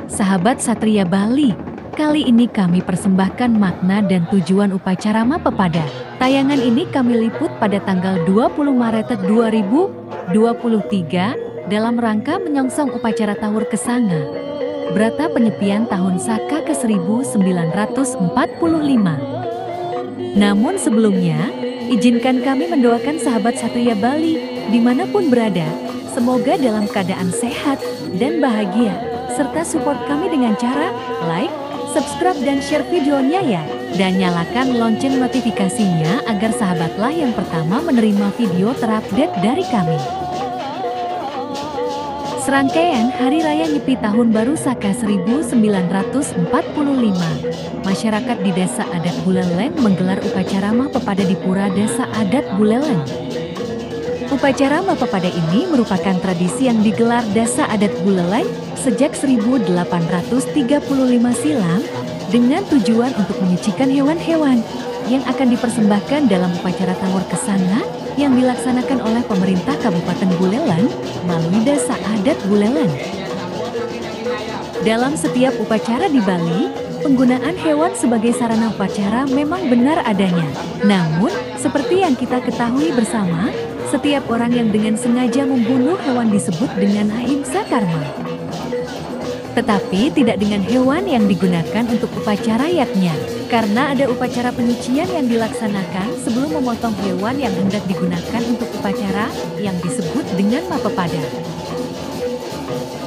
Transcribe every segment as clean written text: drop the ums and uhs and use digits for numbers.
Sahabat Satria Bali, kali ini kami persembahkan makna dan tujuan upacara Mapepada. Tayangan ini kami liput pada tanggal 20 Maret 2023 dalam rangka menyongsong upacara Tawur Kesanga, Brata Penyepian tahun Saka ke-1945. Namun sebelumnya, izinkan kami mendoakan sahabat Satria Bali dimanapun berada, semoga dalam keadaan sehat dan bahagia, serta support kami dengan cara like, subscribe dan share videonya ya. Dan nyalakan lonceng notifikasinya agar sahabatlah yang pertama menerima video terupdate dari kami. Serangkaian Hari Raya Nyepi Tahun Baru Saka 1945, masyarakat di Desa Adat Buleleng menggelar upacara Mapepada di Pura Desa Adat Buleleng. Upacara Mapepada ini merupakan tradisi yang digelar Desa Adat Buleleng sejak 1835 silam dengan tujuan untuk menyucikan hewan-hewan yang akan dipersembahkan dalam upacara Tawur Kesanga yang dilaksanakan oleh pemerintah Kabupaten Buleleng melalui Desa Adat Buleleng. Dalam setiap upacara di Bali, penggunaan hewan sebagai sarana upacara memang benar adanya. Namun, seperti yang kita ketahui bersama, setiap orang yang dengan sengaja membunuh hewan disebut dengan ahimsa karma. Tetapi tidak dengan hewan yang digunakan untuk upacara yatnya, karena ada upacara penyucian yang dilaksanakan sebelum memotong hewan yang hendak digunakan untuk upacara yang disebut dengan Mapepada.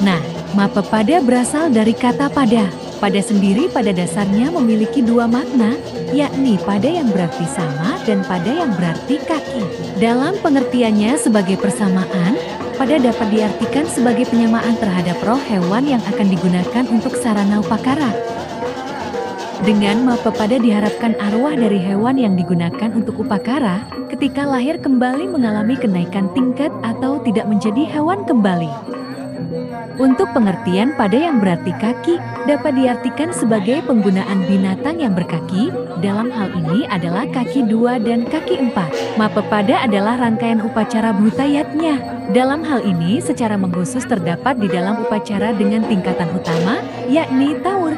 Nah, Mapepada berasal dari kata pada. Pada sendiri pada dasarnya memiliki dua makna, yakni pada yang berarti sama dan pada yang berarti kaki. Dalam pengertiannya sebagai persamaan, pada dapat diartikan sebagai penyamaan terhadap roh hewan yang akan digunakan untuk sarana upakara. Dengan Mapepada diharapkan arwah dari hewan yang digunakan untuk upakara ketika lahir kembali mengalami kenaikan tingkat atau tidak menjadi hewan kembali. Untuk pengertian pada yang berarti kaki dapat diartikan sebagai penggunaan binatang yang berkaki, dalam hal ini adalah kaki 2 dan kaki 4. Mapepada adalah rangkaian upacara bhutayatnya. Dalam hal ini secara mengkhusus terdapat di dalam upacara dengan tingkatan utama, yakni Tawur.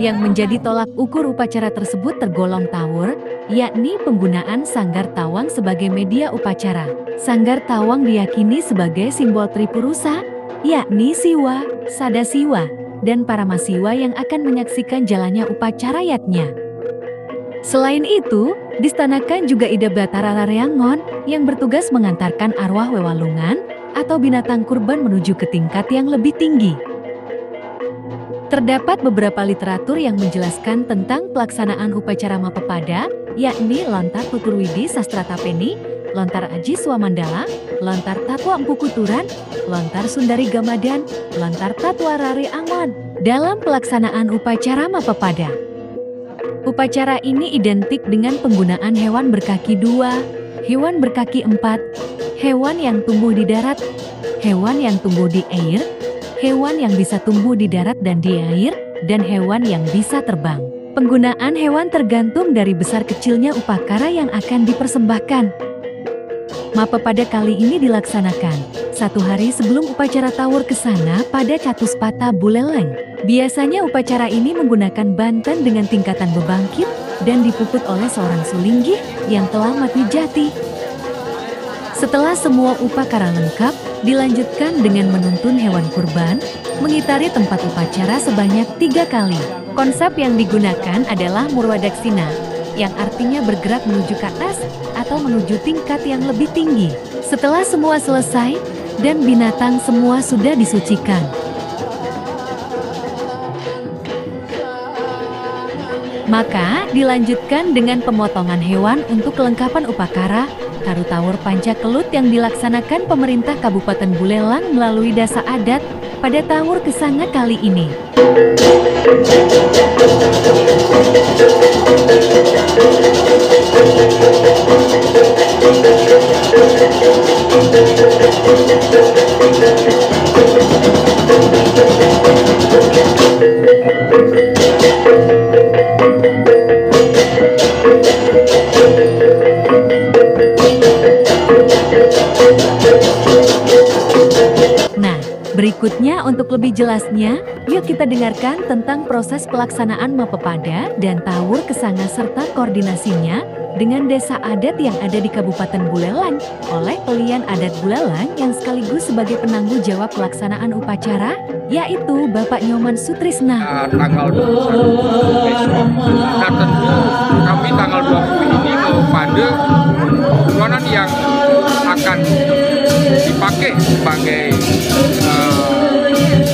Yang menjadi tolak ukur upacara tersebut tergolong Tawur, yakni penggunaan sanggar tawang sebagai media upacara. Sanggar tawang diyakini sebagai simbol Tripurusa, yakni Siwa, Sadasiwa, dan Paramasiwa yang akan menyaksikan jalannya upacara yatnya. Selain itu, distanakan juga Ida Batara Rareangon yang bertugas mengantarkan arwah Wewalungan atau binatang kurban menuju ke tingkat yang lebih tinggi. Terdapat beberapa literatur yang menjelaskan tentang pelaksanaan upacara Mapepada, yakni Lontar Tuturwidi Sastra Tapeni, Lontar Aji Swamandala, Lontar Tatwa Empu Kuturan, Lontar Sundari Gamadan, Lontar Tatwa Rare Angon. Dalam pelaksanaan upacara Mapepada, upacara ini identik dengan penggunaan hewan berkaki 2, hewan berkaki 4, hewan yang tumbuh di darat, hewan yang tumbuh di air, hewan yang bisa tumbuh di darat dan di air, dan hewan yang bisa terbang. Penggunaan hewan tergantung dari besar kecilnya upakara yang akan dipersembahkan. Mapepada kali ini dilaksanakan satu hari sebelum upacara Tawur Kesanga pada Catuspata Buleleng. Biasanya upacara ini menggunakan banten dengan tingkatan bebangkit dan dipuput oleh seorang sulinggih yang telah mati jati. Setelah semua upacara lengkap, dilanjutkan dengan menuntun hewan kurban, mengitari tempat upacara sebanyak 3 kali. Konsep yang digunakan adalah Murwadaksina, yang artinya bergerak menuju ke atas atau menuju tingkat yang lebih tinggi. Setelah semua selesai dan binatang semua sudah disucikan, maka dilanjutkan dengan pemotongan hewan untuk kelengkapan upakara Karu Tawur Panca Kelut yang dilaksanakan pemerintah Kabupaten Buleleng melalui Desa Adat pada Tawur Kesanga kali ini. Berikutnya untuk lebih jelasnya, yuk kita dengarkan tentang proses pelaksanaan Mapepada dan Tawur Kesanga serta koordinasinya dengan desa adat yang ada di Kabupaten Buleleng oleh Pelian Adat Buleleng yang sekaligus sebagai penanggung jawab pelaksanaan upacara, yaitu Bapak Nyoman Sutrisna. Tanggal 21 besok, nah tentu kami tanggal 20 ini pada buronan yang akan dipakai sebagai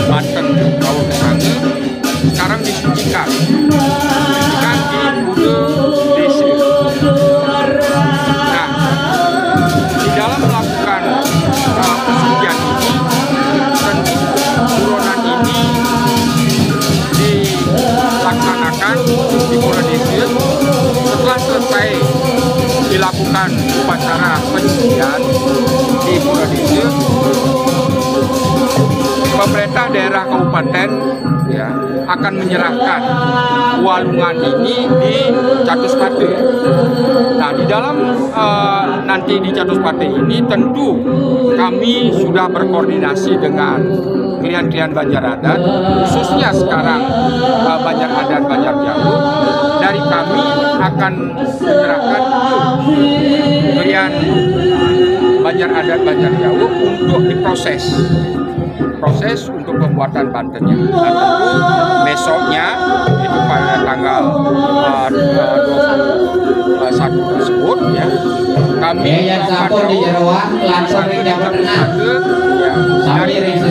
Banten Tawur Kesanga sekarang disucikan di Bude Desa. Nah, di dalam melakukan pesucian ini, tentu buronan ini dilaksanakan di Bude Desa. Setelah selesai dilakukan upacara penyucian di Bude Desa, pemerintah daerah kabupaten akan menyerahkan walungan ini di Catuspate. Nah, di dalam nanti di Catuspate ini tentu kami sudah berkoordinasi dengan klien-klien Banjar Adat, khususnya sekarang Banjar Adat Banjar Jawu. Dari kami akan menyerahkan klien Banjar Adat Banjar Jawu untuk diproses untuk pembuatan Bantennya. Nah, tentu besoknya itu pada tanggal 21 tersebut kami dari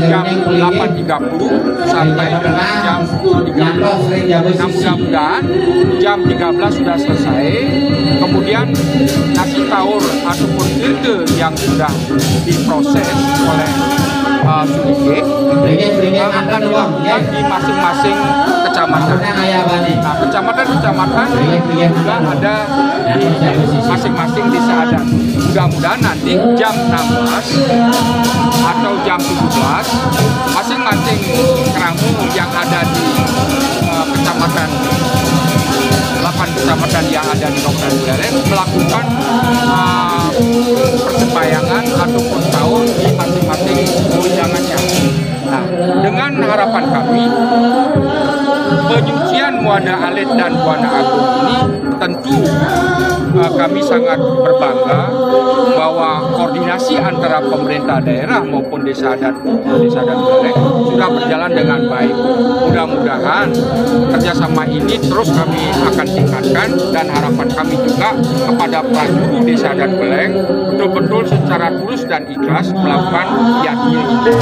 jam 8.30 sampai jam 13. Mudah-mudahan jam 13 sudah selesai. Kemudian nasi tawur ataupun filter yang sudah diproses oleh Sudike akan dilakukan di masing-masing kecamatan. Nah, kecamatan juga ada di masing-masing desa adat. Mudah-mudahan nanti jam 16 atau jam 17 masing-masing kerangu yang ada di kecamatan 8 kecamatan yang ada di Kabupaten Buleleng melakukan persembayangan ataupun tawur di masing-masing wejangannya. Nah, dengan harapan kami penyucian Muara Alit dan Muara Agung ini tentu kami sangat berbangga bahwa koordinasi antara pemerintah daerah maupun desa adat Buleleng sudah berjalan dengan baik. Mudah-mudahan kerjasama ini terus kami akan tingkatkan, dan harapan kami juga kepada prajurit desa adat Buleleng betul-betul secara tulus dan ikhlas melakukan yatnya ini.